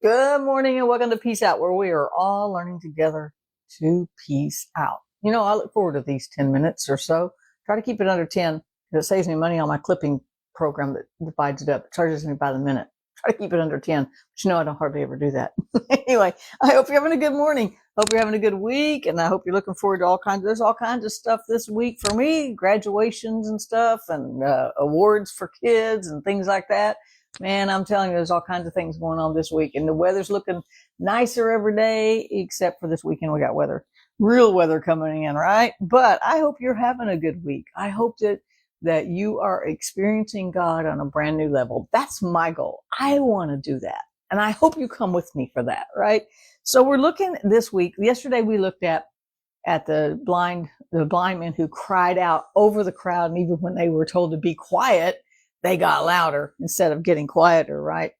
Good morning and welcome to Peace Out, where we are all learning together to peace out. You know, I look forward to these 10 minutes or so. Try to keep it under 10 because it saves me money on my clipping program that divides it up. It charges me by the minute. Try to keep it under 10, but you know I don't hardly ever do that. Anyway, I hope you're having a good morning. Hope you're having a good week, and I hope you're looking forward to there's all kinds of stuff this week for me, graduations and stuff, and awards for kids and things like that. Man, I'm telling you, there's all kinds of things going on this week, and the weather's looking nicer every day, except for this weekend. We got real weather coming in, right? But I hope you're having a good week. I hope that you are experiencing God on a brand new level. That's my goal. I want to do that, and I hope you come with me for that, right? So we're looking this week. Yesterday we looked at the blind men who cried out over the crowd, and even when they were told to be quiet, they got louder instead of getting quieter, right?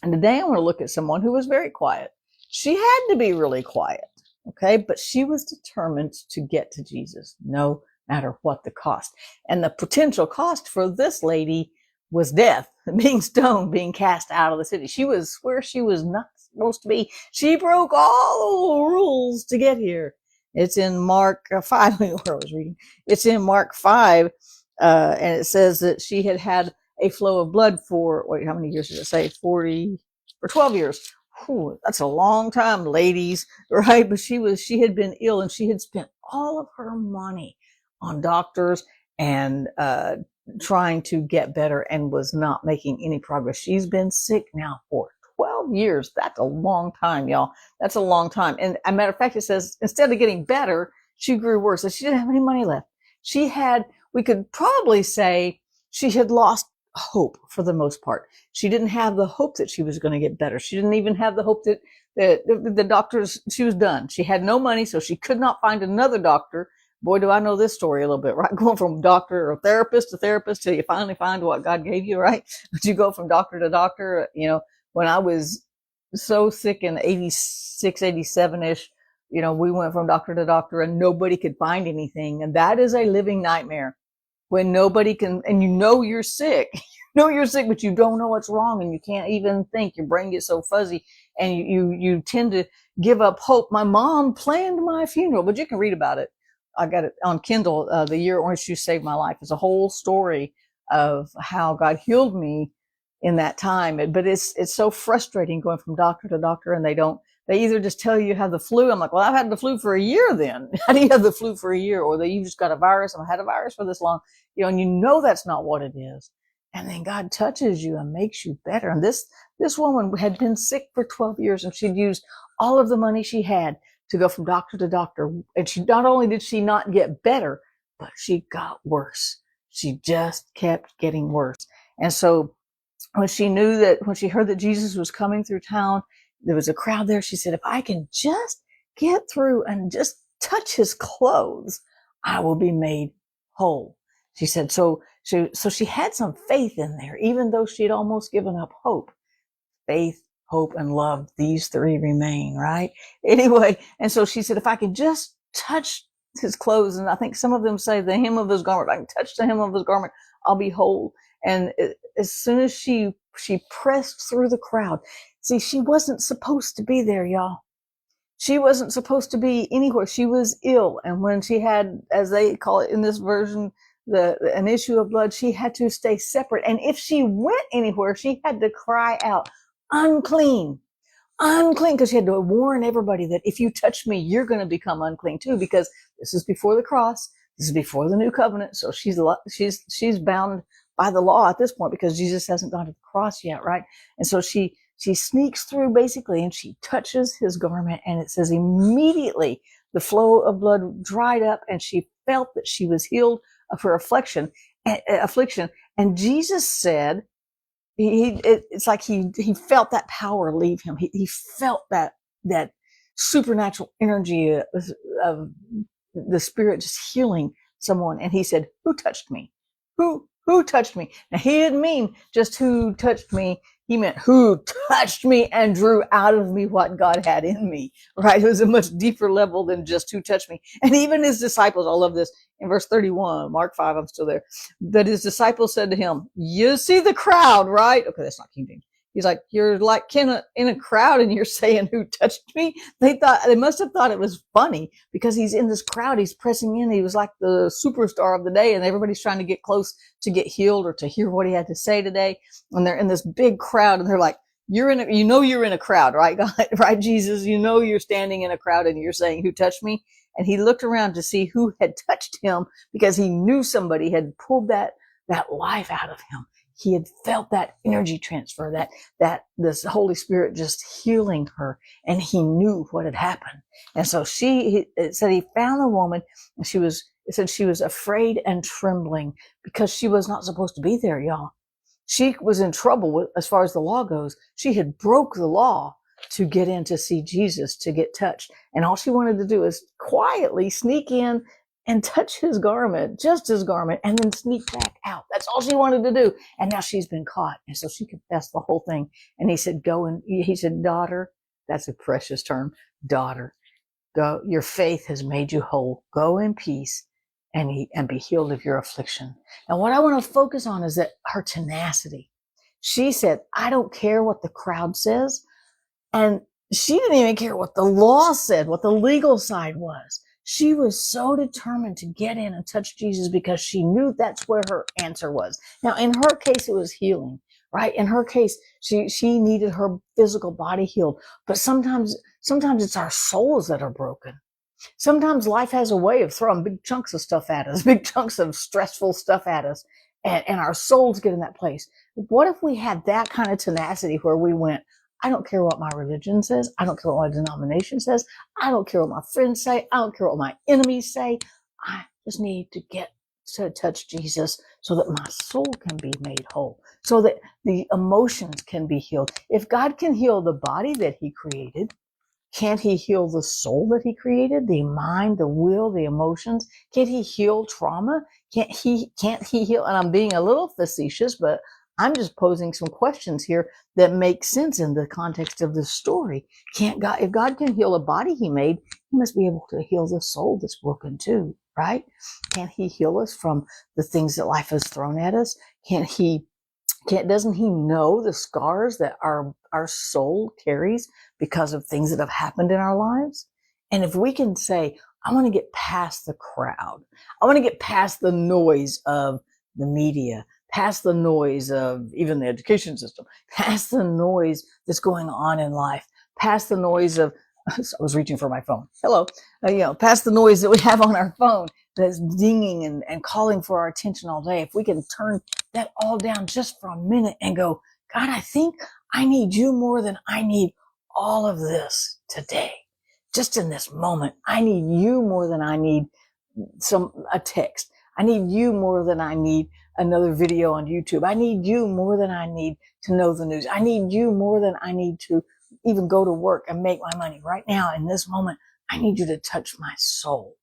And today I want to look at someone who was very quiet. She had to be really quiet, okay? But she was determined to get to Jesus, no matter what the cost. And the potential cost for this lady was death, being stoned, being cast out of the city. She was where she was not supposed to be. She broke all the rules to get here. It's in Mark 5, where I was reading. It's in Mark 5, and it says that she had a flow of blood for, how many years did it say? 12 years. Whew, that's a long time, ladies, right? But she had been ill, and she had spent all of her money on doctors and trying to get better, and was not making any progress. She's been sick now for 12 years. That's a long time, y'all. That's a long time. And as a matter of fact, it says instead of getting better, she grew worse. And she didn't have any money left. We could probably say she had lost hope for the most part. She didn't have the hope that she was going to get better. She didn't even have the hope that the doctors, she was done. She had no money, so she could not find another doctor. Boy, do I know this story a little bit, right? Going from doctor or therapist to therapist till you finally find what God gave you, right? But you go from doctor to doctor. You know, when I was so sick in 86, 87-ish, you know, we went from doctor to doctor and nobody could find anything. And that is a living nightmare when nobody can, and you know you're sick. You know you're sick, but you don't know what's wrong, and you can't even think. Your brain gets so fuzzy, and you tend to give up hope. My mom planned my funeral, but you can read about it. I got it on Kindle. The Year Orange Juice Saved My Life. It's a whole story of how God healed me in that time. But it's so frustrating going from doctor to doctor, and they either just tell you have the flu. I'm like, well, I've had the flu for a year then. How do you have the flu for a year? Or you just got a virus. I've had a virus for this long. You know, and you know that's not what it is. And then God touches you and makes you better. And this woman had been sick for 12 years, and she'd used all of the money she had to go from doctor to doctor. And she not only did she not get better, but she got worse. She just kept getting worse. And so when she heard that Jesus was coming through town, there was a crowd there. She said, if I can just get through and just touch his clothes, I will be made whole. She said, so she had some faith in there, even though she had almost given up hope. Faith, hope, and love, these three remain, right? Anyway, and so she said, if I could just touch his clothes, and I think some of them say the hem of his garment, if I can touch the hem of his garment, I'll be whole. And as soon as she pressed through the crowd, see, she wasn't supposed to be there, y'all. She wasn't supposed to be anywhere. She was ill. And when she had, as they call it in this version, an issue of blood, she had to stay separate. And if she went anywhere, she had to cry out, unclean, unclean, because she had to warn everybody that if you touch me, you're going to become unclean too, because this is before the cross. This is before the new covenant. So she's bound by the law at this point because Jesus hasn't gone to the cross yet, right? And so she sneaks through basically, and she touches his garment, and it says immediately the flow of blood dried up, and she felt that she was healed of her affliction. And Jesus said, it's like he felt that power leave him. He felt that supernatural energy of the Spirit just healing someone. And he said, who touched me? Who touched me? Now, he didn't mean just who touched me. He meant who touched me and drew out of me what God had in me, right? It was a much deeper level than just who touched me. And even his disciples, I love this, in verse 31, Mark 5, I'm still there, that his disciples said to him, you see the crowd, right? Okay, that's not King James. He's like, you're like in a crowd and you're saying who touched me. They must have thought it was funny because he's in this crowd. He's pressing in. He was like the superstar of the day and everybody's trying to get close to get healed or to hear what he had to say today. And they're in this big crowd and they're like, you're in a crowd, right? God, right? Jesus, you're standing in a crowd and you're saying who touched me. And he looked around to see who had touched him because he knew somebody had pulled that life out of him. He had felt that energy transfer, that this Holy Spirit just healing her, and he knew what had happened. And so it said he found the woman, and it said she was afraid and trembling because she was not supposed to be there, y'all. She was in trouble as far as the law goes. She had broke the law to get in to see Jesus, to get touched. And all she wanted to do is quietly sneak in and touch his garment, just his garment, and then sneak back out. That's all she wanted to do. And now she's been caught. And so she confessed the whole thing. And he said, he said, daughter, that's a precious term, daughter, go, your faith has made you whole. Go in peace and be healed of your affliction. And what I want to focus on is that her tenacity. She said, I don't care what the crowd says. And she didn't even care what the law said, what the legal side was. She was so determined to get in and touch Jesus because she knew that's where her answer was. Now, in her case, it was healing, right? In her case, she needed her physical body healed. But sometimes it's our souls that are broken. Sometimes life has a way of throwing big chunks of stuff at us, big chunks of stressful stuff at us, and our souls get in that place. What if we had that kind of tenacity where we went, I don't care what my religion says. I don't care what my denomination says. I don't care what my friends say. I don't care what my enemies say. I just need to get to touch Jesus so that my soul can be made whole, so that the emotions can be healed. If God can heal the body that he created, can't he heal the soul that he created, the mind, the will, the emotions? Can't he heal trauma? Can't he heal? And I'm being a little facetious, but I'm just posing some questions here that make sense in the context of this story. If God can heal a body he made, he must be able to heal the soul that's broken too, right? Can't he heal us from the things that life has thrown at us? Doesn't he know the scars that our soul carries because of things that have happened in our lives? And if we can say, I want to get past the crowd, I want to get past the noise of the media, past the noise of even the education system, past the noise that's going on in life, past the noise of, I was reaching for my phone. Hello. Past the noise that we have on our phone that's dinging and calling for our attention all day. If we can turn that all down just for a minute and go, God, I think I need you more than I need all of this today. Just in this moment, I need you more than I need a text. I need you more than I need another video on YouTube. I need you more than I need to know the news. I need you more than I need to even go to work and make my money. Right now, in this moment, I need you to touch my soul.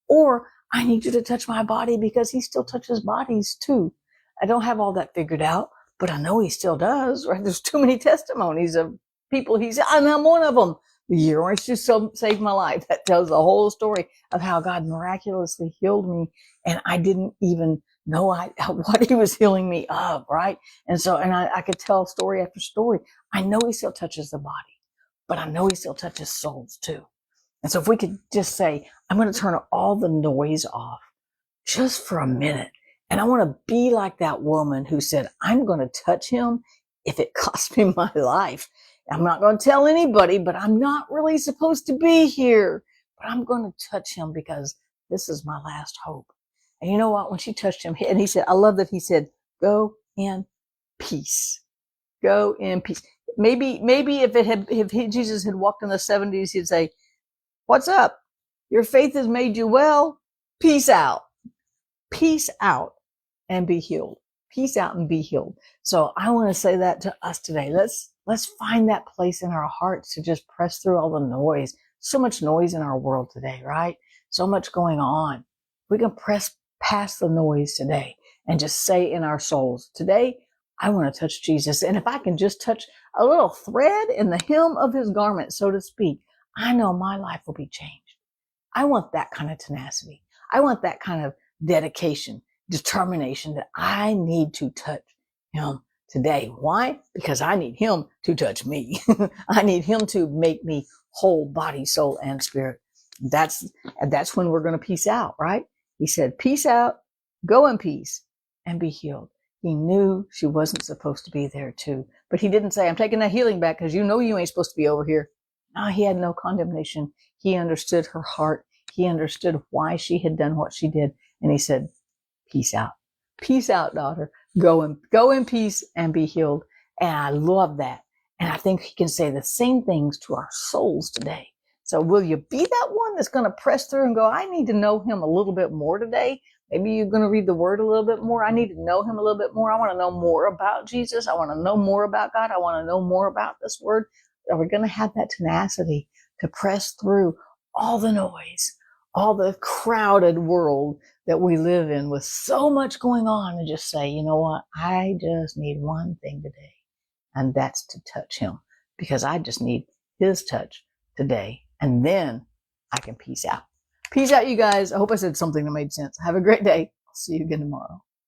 Or I need you to touch my body because he still touches bodies too. I don't have all that figured out, but I know he still does, right? There's too many testimonies of people and I'm one of them. The year orange just saved my life. That tells the whole story of how God miraculously healed me, and I didn't even know what he was healing me of, right? And so, I could tell story after story. I know he still touches the body, but I know he still touches souls too. And so if we could just say, I'm going to turn all the noise off just for a minute. And I want to be like that woman who said, I'm going to touch him if it costs me my life. I'm not going to tell anybody, but I'm not really supposed to be here. But I'm going to touch him because this is my last hope. And you know what? When she touched him, and he said, I love that he said, go in peace. Go in peace. Maybe if Jesus had walked in the 70s, he'd say, what's up? Your faith has made you well. Peace out. Peace out and be healed. Peace out and be healed. So I want to say that to us today. Let's find that place in our hearts to just press through all the noise. So much noise in our world today, right? So much going on. We can press past the noise today and just say in our souls, today, I want to touch Jesus. And if I can just touch a little thread in the hem of his garment, so to speak, I know my life will be changed. I want that kind of tenacity. I want that kind of dedication, determination that I need to touch him today. Why? Because I need him to touch me. I need him to make me whole body, soul, and spirit. That's when we're going to peace out, right? He said, peace out, go in peace, and be healed. He knew she wasn't supposed to be there too. But he didn't say, I'm taking that healing back because you ain't supposed to be over here. No, he had no condemnation. He understood her heart. He understood why she had done what she did. And he said, peace out. Peace out, daughter. Go in peace and be healed. And I love that. And I think he can say the same things to our souls today. So will you be that one that's going to press through and go, I need to know him a little bit more today? Maybe you're going to read the word a little bit more. I need to know him a little bit more. I want to know more about Jesus. I want to know more about God. I want to know more about this word. Are we going to have that tenacity to press through all the noise, all the crowded world that we live in with so much going on, and just say, you know what? I just need one thing today, and that's to touch him, because I just need his touch today. And then I can peace out. Peace out, you guys. I hope I said something that made sense. Have a great day. I'll see you again tomorrow.